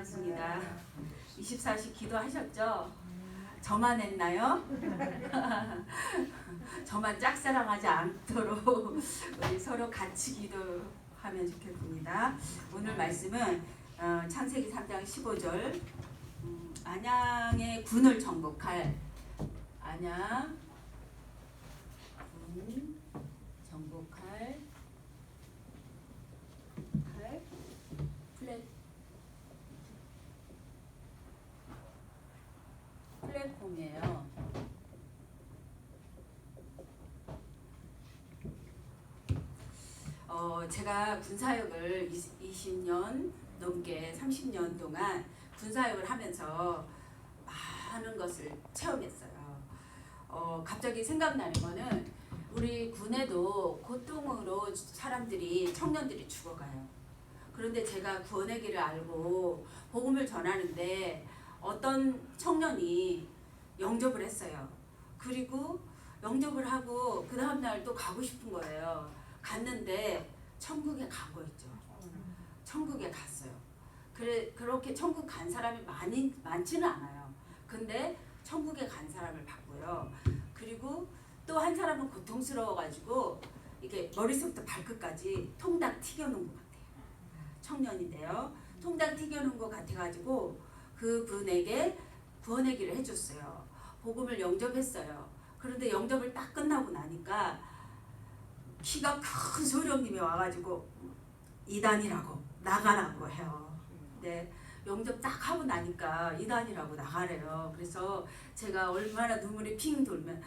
반갑습니다. 24시 기도하셨죠? 저만 했나요? 저만 짝사랑하지 않도록 우리 서로 같이 기도하면 좋겠습니다. 오늘 말씀은 창세기 3장 15절 안양의 군을 정복할 안양 군 정복할 플랫폼이에요. 제가 군사역을 20년 넘게 30년 동안 군사역을 하면서 많은 것을 체험했어요. 갑자기 생각나는 거는 우리 군에도 고통으로 사람들이 청년들이 죽어가요. 그런데 제가 구원의 길을 알고 복음을 전하는데 어떤 청년이 영접을 했어요. 그리고 영접을 하고 그 다음날 또 가고 싶은 거예요. 갔는데 천국에 간 거였죠. 천국에 갔어요. 그렇게 천국 간 사람이 많지는 않아요. 근데 천국에 간 사람을 봤고요. 그리고 또 한 사람은 고통스러워가지고 이게 머리서부터 발끝까지 통닭 튀겨놓은 것 같아요. 청년인데요. 통닭 튀겨놓은 것 같아가지고 그분에게 구원의 길을 해줬어요. 복음을 영접했어요. 그런데 영접을 딱 끝나고 나니까 키가 큰 소령님이 와가지고 이단이라고 나가라고 해요. 네, 영접 딱 하고 나니까 이단이라고 나가래요. 그래서 제가 얼마나 눈물이 핑 돌면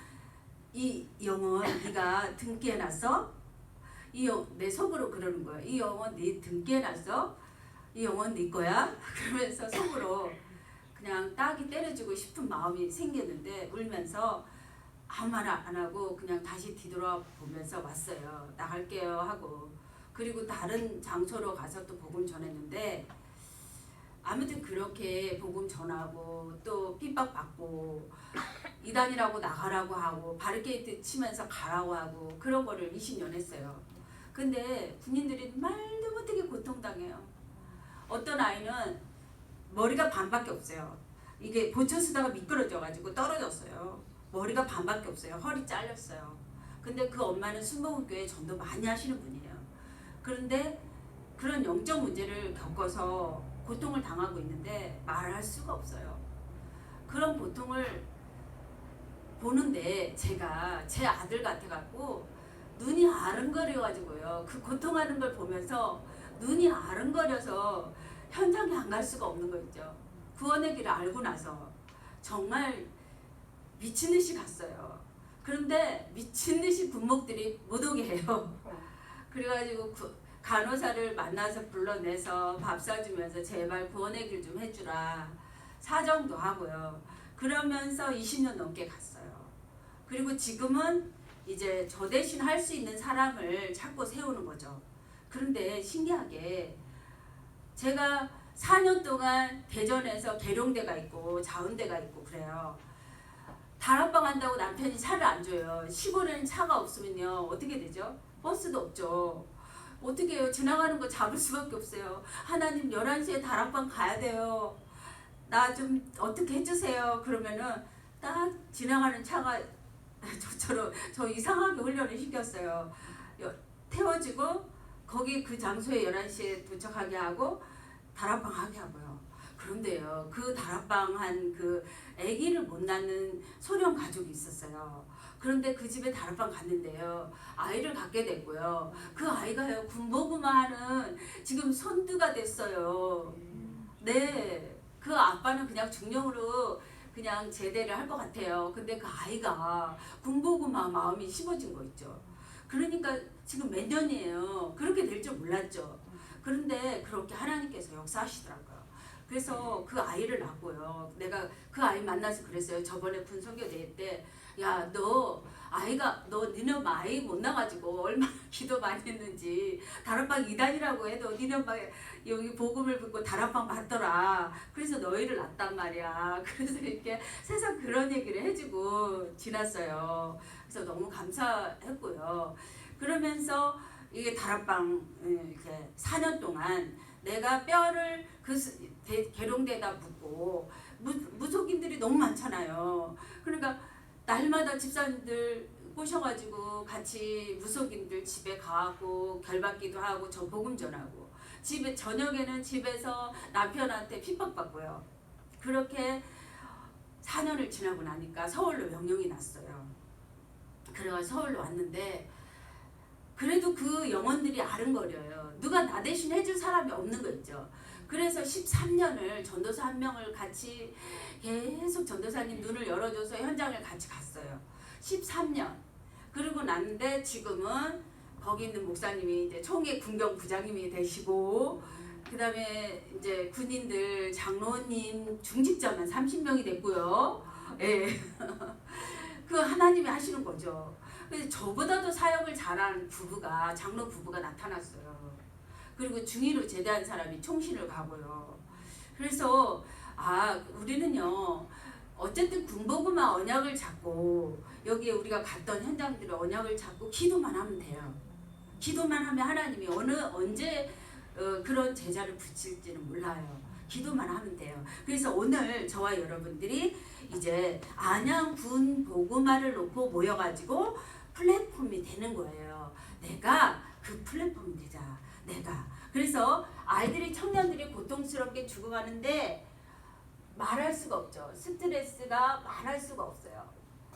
이 영혼 네가 등기해 놨어? 내 속으로 그러는 거예요. 이 영혼 네 등기해 놨어? 이 영혼 네 거야? 그러면서 속으로 그냥 딱이 때려주고 싶은 마음이 생겼는데 울면서 아무 말 안 하고 그냥 다시 뒤돌아보면서 왔어요. 나갈게요 하고. 그리고 다른 장소로 가서 또 복음 전했는데 아무튼 그렇게 복음 전하고 또 핍박받고 이단이라고 나가라고 하고 바리케이트 치면서 가라고 하고 그런 거를 20년 했어요. 근데 군인들이 말도 못하게 고통당해요. 어떤 아이는 머리가 반밖에 없어요. 이게 보초 쓰다가 미끄러져가지고 떨어졌어요. 머리가 반밖에 없어요. 허리 잘렸어요. 근데 그 엄마는 순복음교회 전도 많이 하시는 분이에요. 그런데 그런 영적 문제를 겪어서 고통을 당하고 있는데 말할 수가 없어요. 그런 고통을 보는데 제가 제 아들 같아갖고 눈이 아른거려가지고요. 그 고통하는 걸 보면서 눈이 아른거려서 현장에 안 갈 수가 없는 거 있죠. 구원의 길을 알고 나서 정말 미친 듯이 갔어요. 그런데 미친 듯이 군목들이 못 오게 해요. 그래가지고 간호사를 만나서 불러내서 밥 사주면서 제발 구원의 길 좀 해주라 사정도 하고요. 그러면서 20년 넘게 갔어요. 그리고 지금은 이제 저 대신 할 수 있는 사람을 찾고 세우는 거죠. 그런데 신기하게 제가 4년 동안 대전에서 계룡대가 있고 자운대가 있고 그래요. 다락방 한다고 남편이 차를 안 줘요. 시골에는 차가 없으면요 어떻게 되죠? 버스도 없죠. 어떻게 해요? 지나가는 거 잡을 수밖에 없어요. 하나님 11시에 다락방 가야 돼요. 나 좀 어떻게 해주세요. 그러면은 딱 지나가는 차가 저처럼 저 이상하게 훈련을 시켰어요. 태워주고 거기 그 장소에 11시에 도착하게 하고 다락방 하게 하고요. 그런데요, 그 다락방 한 그 아기를 못 낳는 소령 가족이 있었어요. 그런데 그 집에 다락방 갔는데요, 아이를 갖게 됐고요. 그 아이가요, 군복음하는 지금 선두가 됐어요. 네, 그 아빠는 그냥 중령으로 그냥 제대를 할 것 같아요. 근데 그 아이가 군복음화 마음이 심어진 거 있죠. 그러니까 지금 몇 년이에요. 그렇게 될 줄 몰랐죠. 그런데 그렇게 하나님께서 역사하시더라고요. 그래서 그 아이를 낳고요. 내가 그 아이 만나서 그랬어요. 저번에 군선교대회 때, 야, 너 니네 엄마 아이 못 낳아가지고 얼마나 기도 많이 했는지 다락방 2단이라고 해도 니네 엄마 여기 복음을 듣고 다락방 받더라. 그래서 너희를 낳았단 말이야. 그래서 이렇게 세상 그런 얘기를 해주고 지났어요. 그래서 너무 감사했고요. 그러면서 이게 다락방 이렇게 4년 동안 내가 뼈를 계룡대에다 묻고 무속인들이 너무 많잖아요. 그러니까 날마다 집사님들 꼬셔가지고 같이 무속인들 집에 가고 결받기도 하고 저 복음 전하고 집에 저녁에는 집에서 남편한테 핍박받고요. 그렇게 4년을 지나고 나니까 서울로 명령이 났어요. 그래가지고 서울로 왔는데 그래도 그 영혼들이 아른거려요. 누가 나 대신 해줄 사람이 없는 거 있죠. 그래서 13년을 전도사 한 명을 같이 계속 전도사님 눈을 열어줘서 현장을 같이 갔어요. 13년. 그러고 났는데 지금은 거기 있는 목사님이 이제 총회 군경 부장님이 되시고 그 다음에 이제 군인들 장로님 중직자만 30명이 됐고요. 예. 그 하나님이 하시는 거죠. 그래서 저보다도 사역을 잘한 부부가 장로 부부가 나타났어요. 그리고 중위로 제대한 사람이 총신을 가고요. 그래서 우리는요 어쨌든 군복음화 언약을 잡고 여기에 우리가 갔던 현장들의 언약을 잡고 기도만 하면 돼요. 기도만 하면 하나님이 언제 그런 제자를 붙일지는 몰라요. 기도만 하면 돼요. 그래서 오늘 저와 여러분들이 이제 안양 군 복음화를 놓고 모여가지고 플랫폼이 되는 거예요. 내가 그 플랫폼이 되자. 내가. 그래서 아이들이 청년들이 고통스럽게 죽어가는데 말할 수가 없죠. 스트레스가 말할 수가 없어요.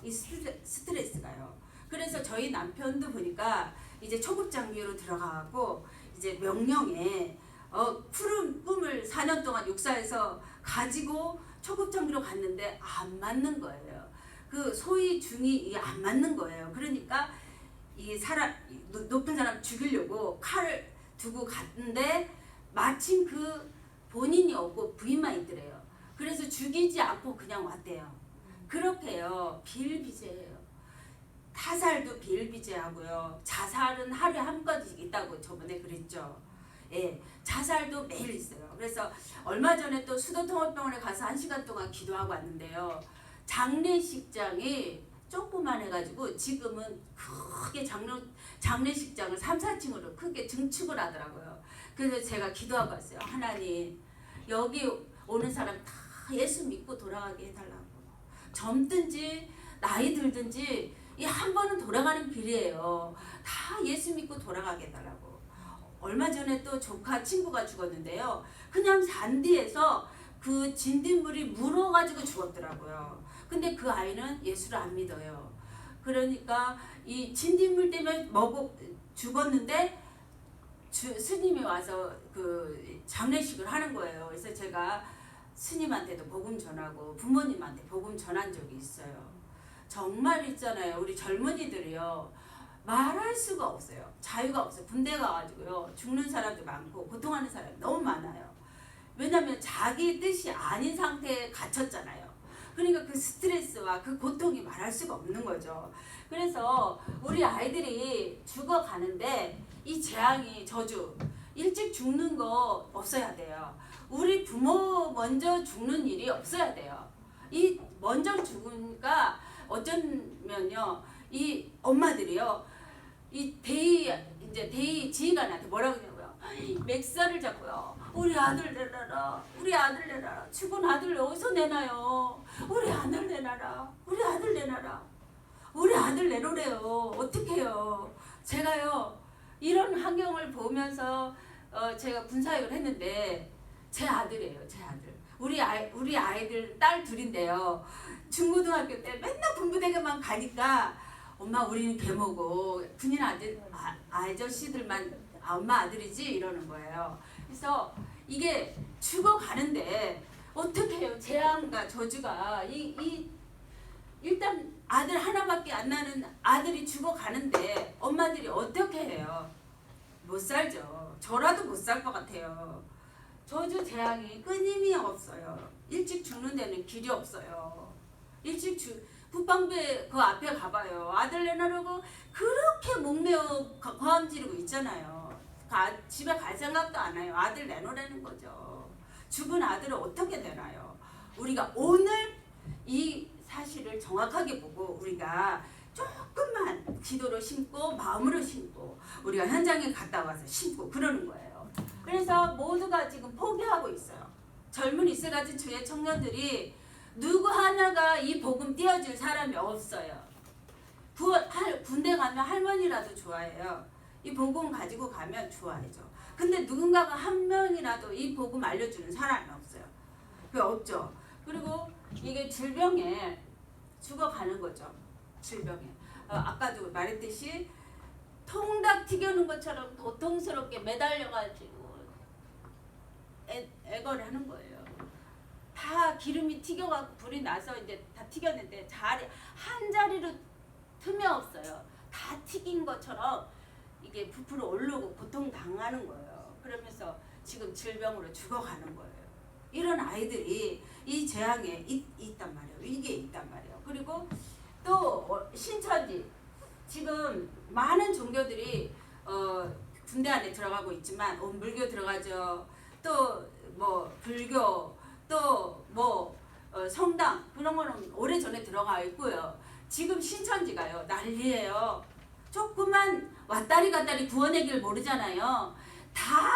이 스트레스가요. 그래서 저희 남편도 보니까 이제 초급 장교로 들어가고 이제 명령에 푸른 꿈을 4년 동안 육사에서 가지고 초급 장교로 갔는데 안 맞는 거예요. 그 소위 중이 안 맞는 거예요. 그러니까 이 사람 높은 사람 죽이려고 칼을 두고 갔는데 마침 그 본인이 없고 부인만 있더래요. 그래서 죽이지 않고 그냥 왔대요. 그렇게요. 비일비재예요. 타살도 비일비재하고요. 자살은 하루에 한 건씩 있다고 저번에 그랬죠. 예, 자살도 매일 있어요. 그래서 얼마 전에 또 수도통합병원에 가서 1시간 동안 기도하고 왔는데요. 장례식장이 조그만해가지고 지금은 크게 장례식장을 3, 4층으로 크게 증축을 하더라고요. 그래서 제가 기도하고 왔어요. 하나님 여기 오는 사람 다 예수 믿고 돌아가게 해달라고. 젊든지 나이 들든지 이 한 번은 돌아가는 길이에요. 다 예수 믿고 돌아가게 해달라고. 얼마 전에 또 조카 친구가 죽었는데요. 그냥 잔디에서 그 진딧물이 물어가지고 죽었더라고요. 근데 그 아이는 예수를 안 믿어요. 그러니까 이 진딧물 때문에 죽었는데 스님이 와서 그 장례식을 하는 거예요. 그래서 제가 스님한테도 복음 전하고 부모님한테 복음 전한 적이 있어요. 정말 있잖아요. 우리 젊은이들이요. 말할 수가 없어요. 자유가 없어요. 군대 가가지고요. 죽는 사람도 많고 고통하는 사람이 너무 많아요. 왜냐하면 자기 뜻이 아닌 상태에 갇혔잖아요. 그러니까 그 스트레스와 그 고통이 말할 수가 없는 거죠. 그래서 우리 아이들이 죽어가는데 이 재앙이 저주 일찍 죽는 거 없어야 돼요. 우리 부모 먼저 죽는 일이 없어야 돼요. 이 먼저 죽으니까 어쩌면요 이 엄마들이요 이 대의 지휘관한테 뭐라고 그러냐고요. 맥살을 잡고요. 우리 아들 내놔라. 우리 아들 내놔라. 죽은 아들 어디서 내놔요. 우리 아들 내놔라. 우리 아들 내놔라. 우리 아들 내놓으래요. 어떡해요. 제가요 이런 환경을 보면서 제가 군사역을 했는데 제 아들이에요. 제 아들. 우리 아이들 딸 둘인데요. 중고등학교 때 맨날 군부대교만 가니까 엄마 우리는 계모고 군인 아저씨들만 엄마 아들이지 이러는 거예요. 그래서 이게 죽어가는데 어떻게 해요. 재앙과 저주가 일단 아들 하나밖에 안 나는 아들이 죽어가는데 엄마들이 어떻게 해요. 못 살죠. 저라도 못 살 것 같아요. 저주 재앙이 끊임이 없어요. 일찍 죽는 데는 길이 없어요. 국방부에 그 앞에 가봐요. 아들 내놔라고 그렇게 목매어 고함 지르고 있잖아요. 집에 갈 생각도 안 해요. 아들 내놓으라는 거죠. 죽은 아들을 어떻게 내놔요. 우리가 오늘 이 사실을 정확하게 보고 우리가 조금만 기도로 심고 마음으로 심고 우리가 현장에 갔다 와서 심고 그러는 거예요. 그래서 모두가 지금 포기하고 있어요. 젊은 이세가지 주의 청년들이 누구 하나가 이 복음 띄워줄 사람이 없어요. 군대 가면 할머니라도 좋아해요. 이 복음 가지고 가면 좋아해죠. 근데 누군가가 한 명이라도 이 복음 알려주는 사람이 없어요. 그 없죠. 그리고 이게 질병에 죽어가는 거죠. 질병에. 아까도 말했듯이 통닭 튀겨놓은 것처럼 고통스럽게 매달려가지고 애거를 하는 거예요. 다 기름이 튀겨갖고 불이 나서 이제 다 튀겼는데 한 자리로 틈이 없어요. 다 튀긴 것처럼 이게 부풀어 오르고 고통당하는 거예요. 그러면서 지금 질병으로 죽어가는 거예요. 이런 아이들이 이 재앙에 있단 말이에요. 위기에 있단 말이에요. 그리고 또 신천지 지금 많은 종교들이 군대 안에 들어가고 있지만 물교 들어가죠. 또 뭐 불교 또 뭐 성당 그런 거는 오래전에 들어가 있고요. 지금 신천지가요 난리예요. 조금만 왔다리 갔다리 구원의 길 모르잖아요. 다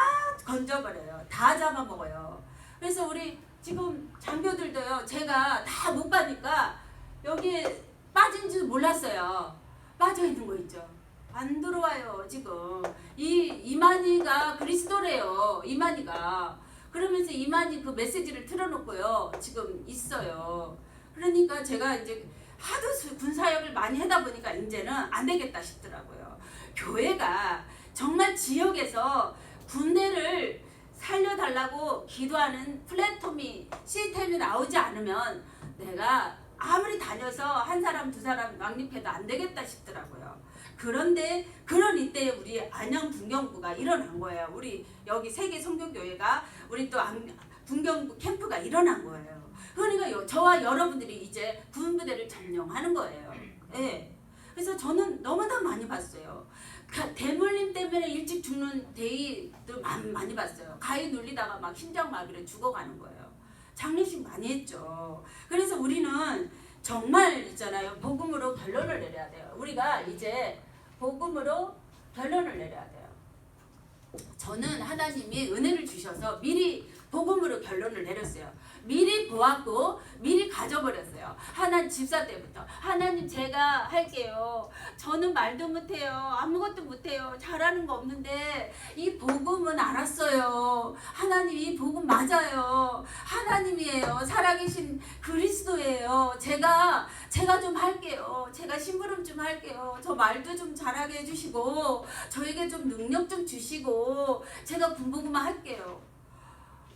건져버려요. 다 잡아먹어요. 그래서 우리 지금 장교들도요. 제가 다 못 가니까 여기에 빠진 줄 몰랐어요. 빠져 있는 거 있죠. 안 들어와요 지금. 이만희가 그리스도래요. 이만희가. 그러면서 이만희 그 메시지를 틀어놓고요. 지금 있어요. 그러니까 제가 이제 하도 군사역을 많이 하다 보니까 이제는 안 되겠다 싶더라고요. 교회가 정말 지역에서 군대를 살려달라고 기도하는 플랫폼이 시스템이 나오지 않으면 내가 아무리 다녀서 한 사람 두 사람 왕립해도 안 되겠다 싶더라고요. 그런데 그런 이때에 우리 안양 분경부가 일어난 거예요. 우리 여기 세계 선교교회가 우리 또 분경부 캠프가 일어난 거예요. 그러니까 저와 여러분들이 이제 군부대를 점령하는 거예요. 네. 그래서 저는 너무나 많이 봤어요. 대물림 때문에 일찍 죽는 데이도 많이 봤어요. 가위 눌리다가 막 심장마비로 죽어가는 거예요. 장례식 많이 했죠. 그래서 우리는 정말 있잖아요. 복음으로 결론을 내려야 돼요. 우리가 이제 복음으로 결론을 내려야 돼요. 저는 하나님이 은혜를 주셔서 미리 복음으로 결론을 내렸어요. 미리 보았고 미리 가져버렸어요. 하나님 집사 때부터 하나님 제가 할게요. 저는 말도 못해요. 아무것도 못해요. 잘하는 거 없는데 이 복음은 알았어요. 하나님 이 복음 맞아요. 하나님이에요. 살아계신 그리스도예요. 제가 좀 할게요. 제가 심부름 좀 할게요. 저 말도 좀 잘하게 해주시고 저에게 좀 능력 좀 주시고 제가 군복음만 할게요.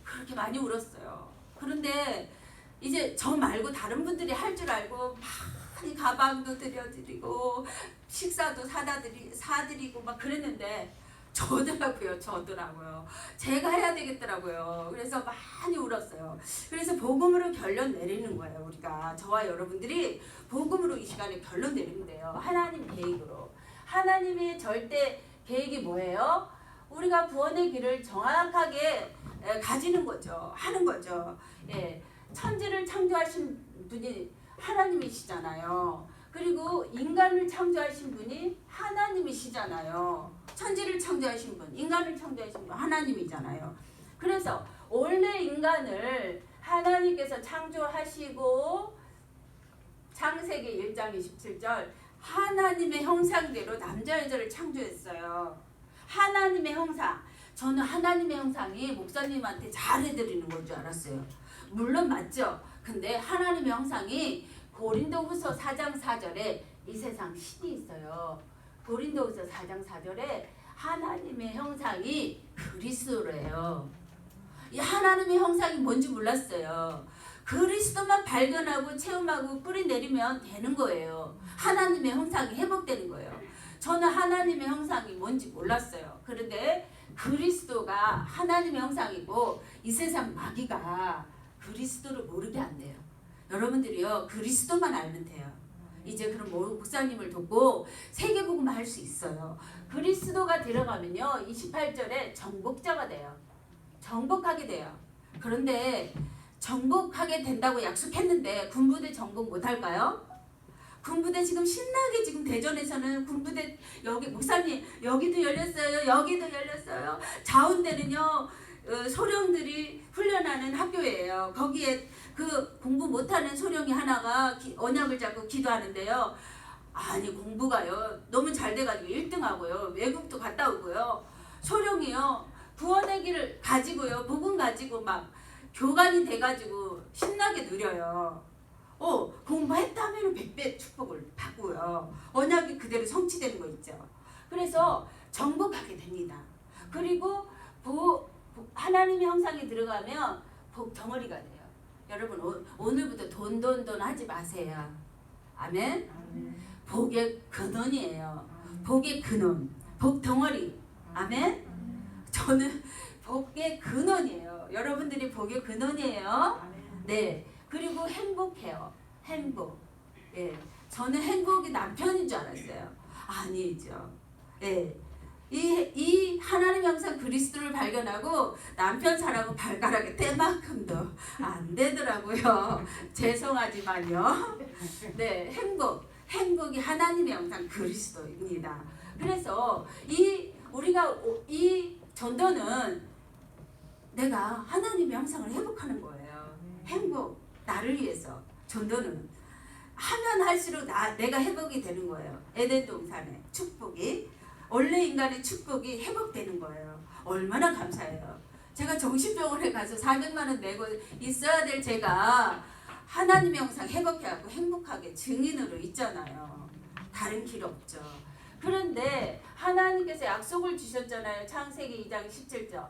그렇게 많이 울었어요. 그런데 이제 저 말고 다른 분들이 할 줄 알고 많이 가방도 들여드리고 식사도 사드리고 막 그랬는데 저더라고요. 제가 해야 되겠더라고요. 그래서 많이 울었어요. 그래서 복음으로 결론 내리는 거예요. 우리가 저와 여러분들이 복음으로 이 시간에 결론 내리면 돼요. 하나님 계획으로. 하나님의 절대 계획이 뭐예요? 우리가 구원의 길을 정확하게 가지는 거죠. 하는 거죠. 예. 천지를 창조하신 분이 하나님이시잖아요. 그리고 인간을 창조하신 분이 하나님이시잖아요. 천지를 창조하신 분, 인간을 창조하신 분 하나님이잖아요. 그래서 원래 인간을 하나님께서 창조하시고 창세기 1장 27절 하나님의 형상대로 남자 여자를 창조했어요. 하나님의 형상. 저는 하나님의 형상이 목사님한테 잘해드리는 건 줄 알았어요. 물론 맞죠. 근데 하나님의 형상이 고린도후서 4장 4절에 이 세상 신이 있어요. 고린도후서 4장 4절에 하나님의 형상이 그리스도래요. 이 하나님의 형상이 뭔지 몰랐어요. 그리스도만 발견하고 체험하고 뿌리 내리면 되는 거예요. 하나님의 형상이 회복되는 거예요. 저는 하나님의 형상이 뭔지 몰랐어요. 그런데 그리스도가 하나님의 형상이고 이 세상 마귀가 그리스도를 모르게 안 돼요. 여러분들이요 그리스도만 알면 돼요. 이제 그럼 목사님을 돕고 세계복음을 할 수 있어요. 그리스도가 들어가면요 28절에 정복자가 돼요. 정복하게 돼요. 그런데 정복하게 된다고 약속했는데 군부대 정복 못할까요? 군부대 지금 신나게 지금 대전에서는 군부대 여기 목사님 여기도 열렸어요. 여기도 열렸어요. 자운대는요 소령들이 훈련하는 학교예요. 거기에 그 공부 못하는 소령이 하나가 언약을 잡고 기도하는데요. 아니 공부가요 너무 잘 돼가지고 1등하고요. 외국도 갔다 오고요. 소령이요 구원의 길을 가지고요. 복음 가지고 막 교관이 돼가지고 신나게 누려요. 공부했다면 100배 축복을 받고요. 언약이 그대로 성취되는 거 있죠. 그래서 정복하게 됩니다. 그리고 하나님의 형상에 들어가면 복 덩어리가 돼요. 여러분 오늘부터 돈 하지 마세요. 아멘. 복의 근원이에요. 복의 근원, 복 덩어리. 아멘. 저는 복의 근원이에요. 여러분들이 복의 근원이에요. 네. 그리고 행복해요. 행복. 예. 저는 행복이 남편인 줄 알았어요. 아니죠. 예. 이 하나님 형상 그리스도를 발견하고 남편 사랑은 발가락에 때만큼도 안 되더라고요. 죄송하지만요. 네, 행복이 하나님의 형상 그리스도입니다. 그래서 우리가 이 전도는 내가 하나님의 형상을 회복하는 거예요. 행복, 나를 위해서 전도는 하면 할수록 내가 회복이 되는 거예요. 에덴 동산의 축복이 원래 인간의 축복이 회복되는 거예요. 얼마나 감사해요. 제가 정신병원에 가서 400만 원 내고 있어야 될 제가 하나님의 형상 회복해갖고 행복하게 증인으로 있잖아요. 다른 길 없죠. 그런데 하나님께서 약속을 주셨잖아요. 창세기 2장 17절.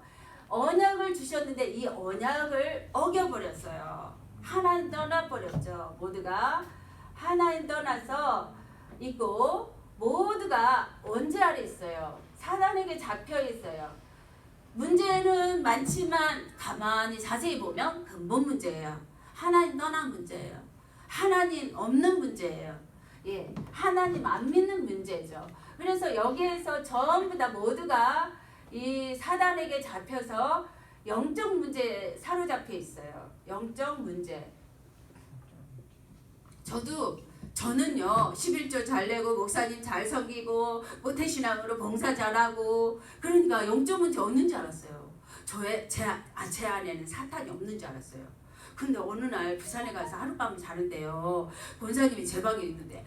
언약을 주셨는데 이 언약을 어겨버렸어요. 하나님 떠나버렸죠. 모두가 하나님 떠나서 있고 모두가 원죄 아래 있어요. 사단에게 잡혀 있어요. 문제는 많지만 가만히 자세히 보면 근본 문제예요. 하나님 떠난 문제예요. 하나님 없는 문제예요. 예, 하나님 안 믿는 문제죠. 그래서 여기에서 전부 다 모두가 이 사단에게 잡혀서 영적 문제에 사로잡혀 있어요. 영적 문제. 저는요 11조 잘 내고 목사님 잘 섬기고 모태신앙으로 봉사 잘하고 그러니까 영적 문제 없는 줄 알았어요. 제 안에는 사탄이 없는 줄 알았어요. 근데 어느 날 부산에 가서 하룻밤을 자는데요. 권사님이 제 방에 있는데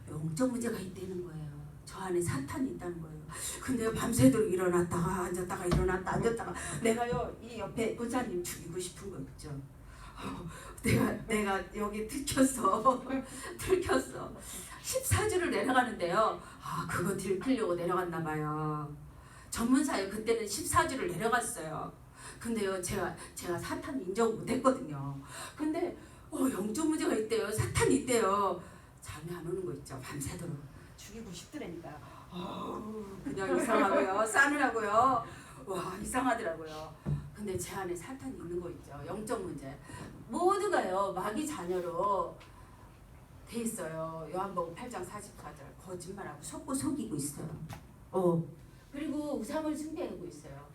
영적 문제가 있다는 거예요. 저 안에 사탄이 있다는 거예요. 근데 밤새도록 일어났다가 앉았다가 일어났다 앉았다가 내가요 이 옆에 권사님 죽이고 싶은 거 있죠. 내가 여기 들켰어. 14주를 내려가는데요. 그거 들키려고 내려갔나 봐요. 전문사에 그때는 14주를 내려갔어요. 근데요 제가 사탄 인정 못했거든요. 근데 영적 문제가 있대요. 사탄이 있대요. 잠이 안 오는 거 있죠. 밤새도록 죽이고 싶더라니까요. 그냥 이상하고요. 싸늘하고요. 와 이상하더라고요. 근데 제 안에 사탄이 있는 거 있죠. 영적 문제. 모두가요 마귀 자녀로 돼 있어요. 요한복음 8장 44절 거짓말하고 속이고 있어요. 그리고 우상을 숭배하고 있어요.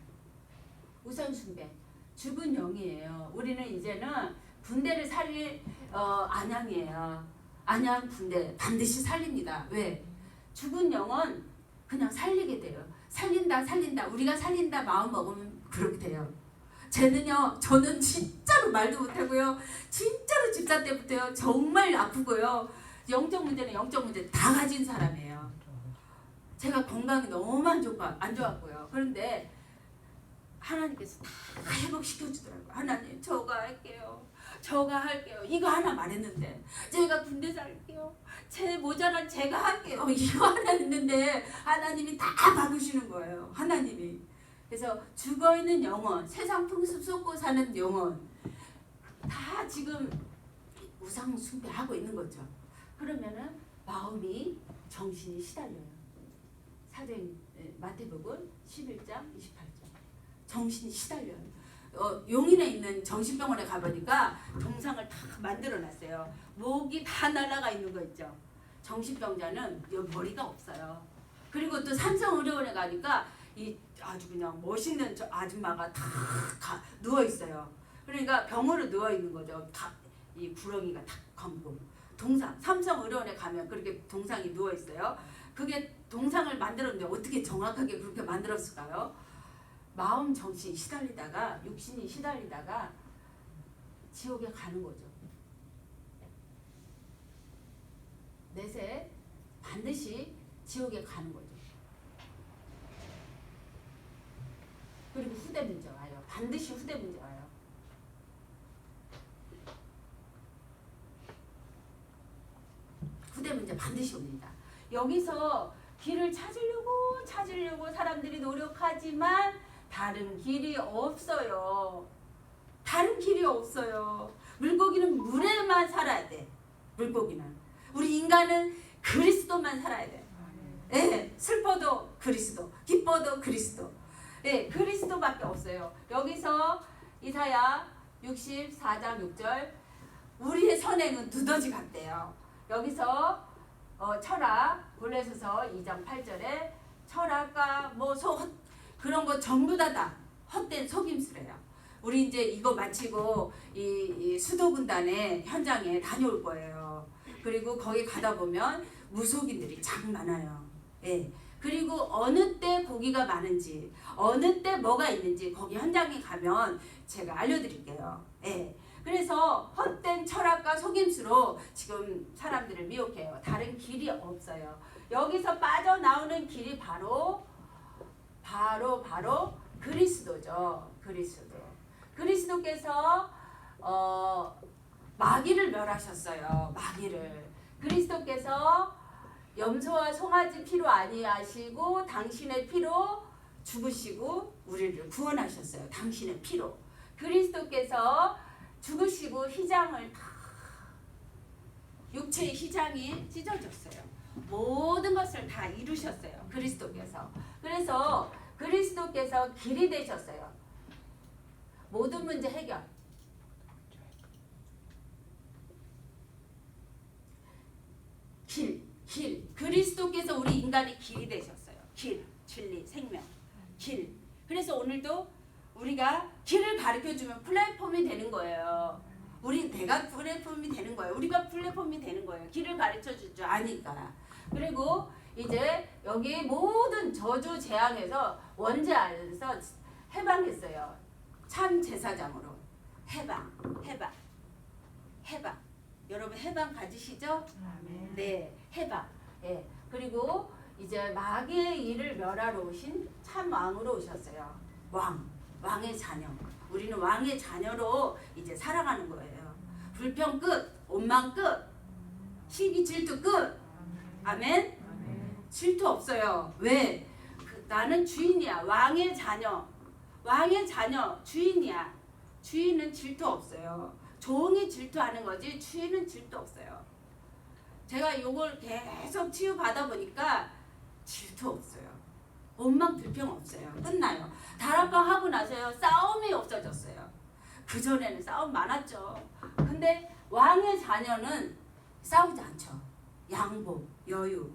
우상 숭배. 죽은 영이에요. 우리는 이제는 군대를 살릴 안양이에요. 안양 군대 반드시 살립니다. 왜? 죽은 영은 그냥 살리게 돼요. 살린다. 우리가 살린다 마음 먹으면 그렇게 돼요. 저는 진짜로 말도 못하고요. 진짜로 집사 때부터요. 정말 아프고요. 영적 문제는 영적 문제 다 가진 사람이에요. 제가 건강이 너무 안 좋았고요. 그런데 하나님께서 다 회복시켜주더라고요. 하나님 저가 할게요. 이거 하나 말했는데 제가 군대 살게요. 제 모자란 제가 할게요. 이거 하나 했는데 하나님이 다 막으시는 거예요. 하나님이. 그래서 죽어있는 영혼, 세상 풍습 쏟고 사는 영혼 다 지금 우상 숭배하고 있는 거죠. 그러면은 마음이 정신이 시달려요. 사도행 마태복음 11장 28절 정신이 시달려요. 용인에 있는 정신병원에 가보니까 동상을 다 만들어놨어요. 목이 다 날아가 있는 거 있죠. 정신병자는 머리가 없어요. 그리고 또 삼성의료원에 가니까 이 아주 그냥 멋있는 저 아줌마가 다 누워 있어요. 그러니까 병으로 누워 있는 거죠. 이 구렁이가 다 검고 동상, 삼성의료원에 가면 그렇게 동상이 누워 있어요. 그게 동상을 만들었는데 어떻게 정확하게 그렇게 만들었을까요? 마음 정신이 시달리다가 육신이 시달리다가 지옥에 가는 거죠. 내세 반드시 지옥에 가는 거죠. 그리고 후대 문제 와요. 반드시 후대 문제 와요. 후대 문제 반드시 옵니다. 여기서 길을 찾으려고 사람들이 노력하지만 다른 길이 없어요. 다른 길이 없어요. 물고기는 물에만 살아야 돼. 물고기는. 우리 인간은 그리스도만 살아야 돼. 예, 슬퍼도 그리스도, 기뻐도 그리스도. 예, 그리스도밖에 없어요. 여기서 이사야 64장 6절 우리의 선행은 두더지 같대요. 여기서 철학 골로새서 2장 8절에 철학과 뭐 그런 거 전부 다 헛된 속임수래요. 우리 이제 이거 마치고 이 수도군단의 현장에 다녀올 거예요. 그리고 거기 가다 보면 무속인들이 참 많아요. 예. 그리고 어느 때 고기가 많은지 어느 때 뭐가 있는지 거기 현장에 가면 제가 알려드릴게요. 예. 그래서 헛된 철학과 속임수로 지금 사람들을 미혹해요. 다른 길이 없어요. 여기서 빠져나오는 길이 바로 그리스도죠. 그리스도께서 마귀를 멸하셨어요. 마귀를. 그리스도께서 염소와 송아지 피로 아니하시고 당신의 피로 죽으시고 우리를 구원하셨어요. 당신의 피로. 그리스도께서 죽으시고 휘장을 다 육체의 휘장이 찢어졌어요. 모든 것을 다 이루셨어요. 그리스도께서. 그래서 그리스도께서 길이 되셨어요. 모든 문제 해결. 길. 그리스도께서 우리 인간의 길이 되셨어요. 길, 진리, 생명. 길. 그래서 오늘도 우리가 길을 가르쳐주면 플랫폼이 되는 거예요. 내가 플랫폼이 되는 거예요. 우리가 플랫폼이 되는 거예요. 길을 가르쳐줄 줄 아니까. 그리고 이제 여기 모든 저주 재앙에서 원죄 안에서 해방했어요. 참 제사장으로. 해방. 여러분 해방 가지시죠? 네, 해방. 예. 그리고 이제 마귀의 일을 멸하러 오신 참 왕으로 오셨어요. 왕의 자녀. 우리는 왕의 자녀로 이제 살아가는 거예요. 불평 끝, 원망 끝, 시기 질투 끝. 아멘? 질투 없어요. 왜? 나는 주인이야. 왕의 자녀, 주인이야. 주인은 질투 없어요. 종이 질투하는 거지 주인은 질투 없어요. 제가 이걸 계속 치유받아 보니까 질투 없어요. 원망 불평 없어요. 끝나요. 다락방 하고 나서요. 싸움이 없어졌어요. 그전에는 싸움 많았죠. 근데 왕의 자녀는 싸우지 않죠. 양보, 여유.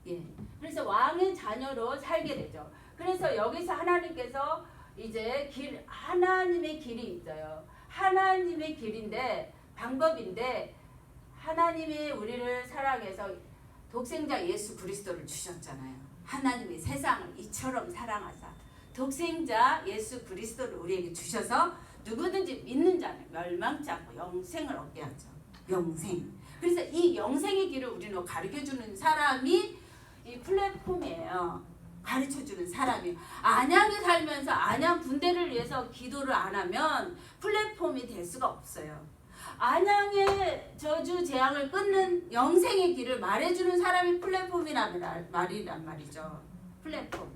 예. 그래서 왕의 자녀로 살게 되죠. 그래서 여기서 하나님께서 이제 하나님의 길이 있어요. 하나님의 길인데 방법인데 하나님이 우리를 사랑해서 독생자 예수 그리스도를 주셨잖아요. 하나님이 세상을 이처럼 사랑하사 독생자 예수 그리스도를 우리에게 주셔서 누구든지 믿는 자는 멸망치 않고 영생을 얻게 하죠. 영생. 그래서 이 영생의 길을 우리는 가르쳐주는 사람이 이 플랫폼이에요. 가르쳐주는 사람이. 안양에 살면서 안양 군대를 위해서 기도를 안 하면 플랫폼이 될 수가 없어요. 안양의 저주 재앙을 끊는 영생의 길을 말해주는 사람이 플랫폼이란 말이란 말이죠. 플랫폼.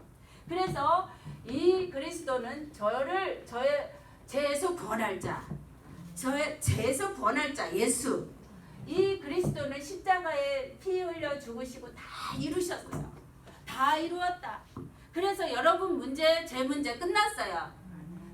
그래서 이 그리스도는 저의 죄에서 구원할 자, 저의 죄에서 구원할 자 예수. 이 그리스도는 십자가에 피 흘려 죽으시고 다 이루셨어요. 다 이루었다. 그래서 여러분 제 문제 끝났어요.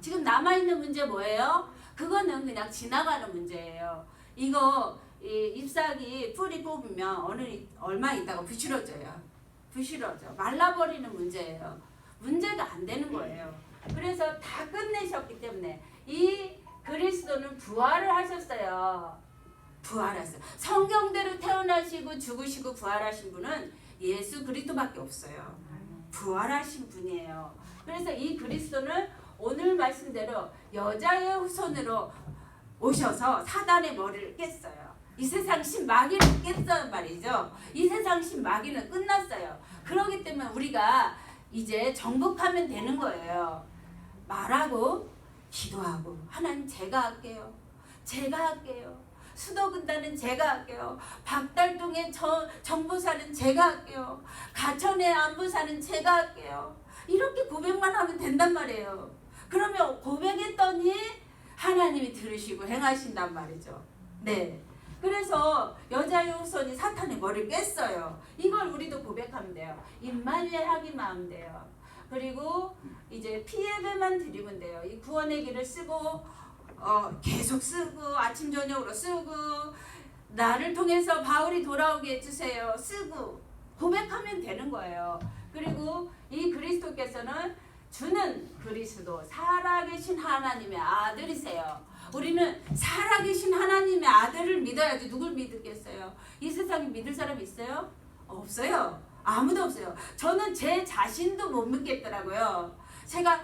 지금 남아있는 문제 뭐예요? 그거는 그냥 지나가는 문제예요. 이거 잎사귀 뿌리 뽑으면 얼마 있다가 부실어져요. 말라버리는 문제예요. 문제가 안 되는 거예요. 그래서 다 끝내셨기 때문에 이 그리스도는 부활을 하셨어요. 부활하셨어요. 성경대로 태어나시고 죽으시고 부활하신 분은 예수 그리스도밖에 없어요. 부활하신 분이에요. 그래서 이 그리스도는 오늘 말씀대로 여자의 후손으로 오셔서 사단의 머리를 깼어요. 이 세상 신마귀를 깼단 말이죠. 이 세상 신마귀는 끝났어요. 그렇기 때문에 우리가 이제 정복하면 되는 거예요. 말하고 기도하고 하나님 제가 할게요. 제가 할게요. 수도근단은 제가 할게요. 박달동의 정보사는 제가 할게요. 가천의 안보사는 제가 할게요. 이렇게 고백만 하면 된단 말이에요. 그러면 고백했더니 하나님이 들으시고 행하신단 말이죠. 네. 그래서 여자의 후손이 사탄의 머리를 깼어요. 이걸 우리도 고백하면 돼요. 임마누엘 하기만 하면 돼요. 그리고 이제 피예배만 드리면 돼요. 이 구원의 길을 쓰고 계속 쓰고 아침 저녁으로 쓰고 나를 통해서 바울이 돌아오게 해주세요. 쓰고 고백하면 되는 거예요. 그리고 이 그리스도께서는 주는 그리스도 살아계신 하나님의 아들이세요. 우리는 살아계신 하나님의 아들을 믿어야지 누굴 믿겠어요? 이 세상에 믿을 사람 있어요? 없어요. 아무도 없어요. 저는 제 자신도 못 믿겠더라고요. 제가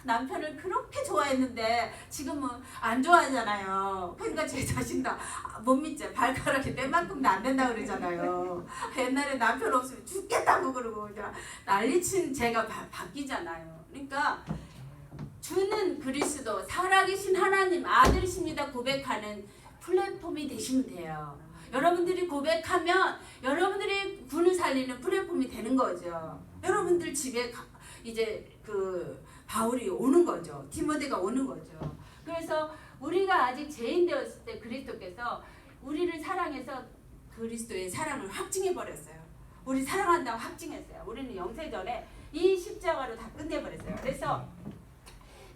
남편을 그렇게 좋아했는데 지금은 안 좋아하잖아요. 그러니까 제 자신도 못 믿죠. 발가락이 때만큼도 안 된다고 그러잖아요. 옛날에 남편 없으면 죽겠다고 그러고 난리친 제가 바뀌잖아요. 그러니까 주는 그리스도 살아계신 하나님 아들이십니다 고백하는 플랫폼이 되시면 돼요. 여러분들이 고백하면 여러분들이 군을 살리는 플랫폼이 되는 거죠. 여러분들 집에 이제 바울이 오는 거죠. 디모데가 오는 거죠. 그래서 우리가 아직 죄인 되었을 때 그리스도께서 우리를 사랑해서 그리스도의 사랑을 확증해 버렸어요. 우리 사랑한다고 확증했어요. 우리는 영세전에 이 십자가로 다 끝내버렸어요. 그래서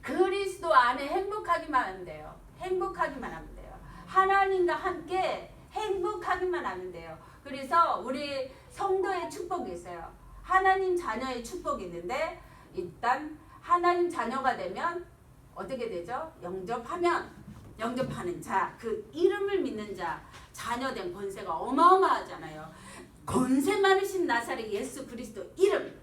그리스도 안에 행복하기만 하면 돼요. 행복하기만 하면 돼요. 하나님과 함께 행복하기만 하면 돼요. 그래서 우리 성도의 축복이 있어요. 하나님 자녀의 축복이 있는데 일단 하나님 자녀가 되면 어떻게 되죠? 영접하는 자, 그 이름을 믿는 자, 자녀된 권세가 어마어마하잖아요. 권세 많으신 나사렛 예수 그리스도 이름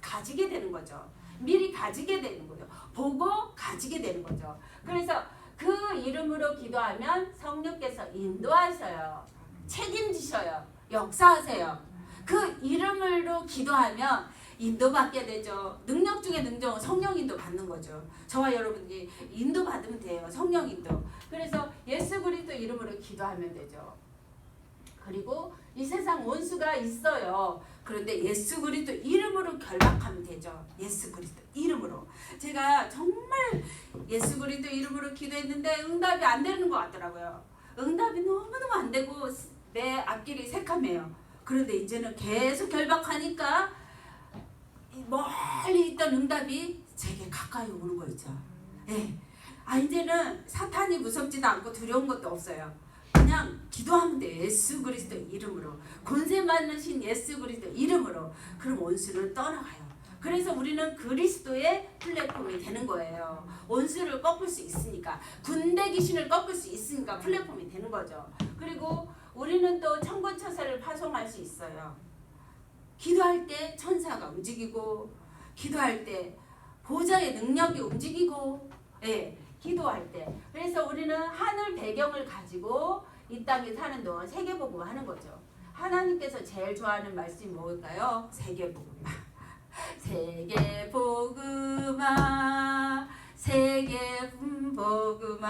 가지게 되는 거죠. 미리 가지게 되는 거죠. 보고 가지게 되는 거죠. 그래서 그 이름으로 기도하면 성령께서 인도하셔요. 책임지셔요. 역사하세요. 그 이름으로 기도하면 인도받게 되죠. 능력 중에 능력은 성령 인도 받는 거죠. 저와 여러분이 인도 받으면 돼요. 성령 인도. 그래서 예수 그리스도 이름으로 기도하면 되죠. 그리고 이 세상 원수가 있어요. 그런데 예수 그리스도 이름으로 결박하면 되죠. 예수 그리스도 이름으로. 제가 정말 예수 그리스도 이름으로 기도했는데 응답이 안 되는 것 같더라고요. 응답이 너무너무 안 되고 내 앞길이 새카매요. 그런데 이제는 계속 결박하니까 멀리 있던 응답이 제게 가까이 오는 거 있죠. 네. 이제는 사탄이 무섭지도 않고 두려운 것도 없어요. 그냥 기도하면 돼요. 예수 그리스도 이름으로. 권세 많으신 예수 그리스도 이름으로. 그럼 원수는 떠나가요. 그래서 우리는 그리스도의 플랫폼이 되는 거예요. 원수를 꺾을 수 있으니까. 군대 귀신을 꺾을 수 있으니까 플랫폼이 되는 거죠. 그리고 우리는 또 천군천사를 파송할 수 있어요. 기도할 때 천사가 움직이고 기도할 때 보좌의 능력이 움직이고 기도할 때. 그래서 우리는 하늘 배경을 가지고 이 땅에 사는 동안 세계복음을 하는 거죠. 하나님께서 제일 좋아하는 말씀이 뭘까요? 세계복음화. 세계복음화 세계복음화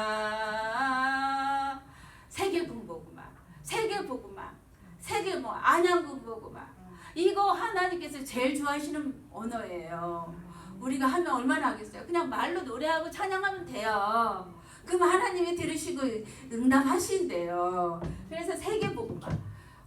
세계복음화 세계복음화 세계 안양복음화 이거 하나님께서 제일 좋아하시는 언어예요. 우리가 하면 얼마나 하겠어요? 그냥 말로 노래하고 찬양하면 돼요. 그럼 하나님이 들으시고 응답하신대요. 그래서 세계복음화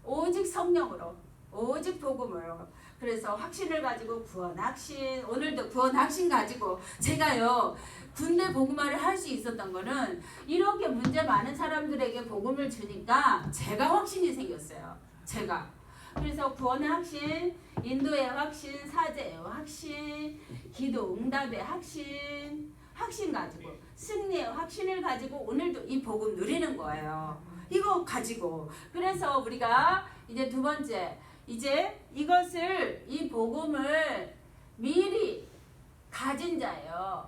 오직 성령으로 오직 복음으로. 그래서 확신을 가지고 구원확신, 오늘도 구원확신 가지고 제가요 군대 복음화를 할 수 있었던 거는 이렇게 문제 많은 사람들에게 복음을 주니까 제가 확신이 생겼어요. 제가. 그래서 구원의 확신, 인도의 확신, 사제의 확신, 기도 응답의 확신 확신 가지고 승리의 확신을 가지고 오늘도 이 복음 누리는 거예요. 이거 가지고 그래서 우리가 이제 두 번째 이제 이것을 이 복음을 미리 가진 자예요.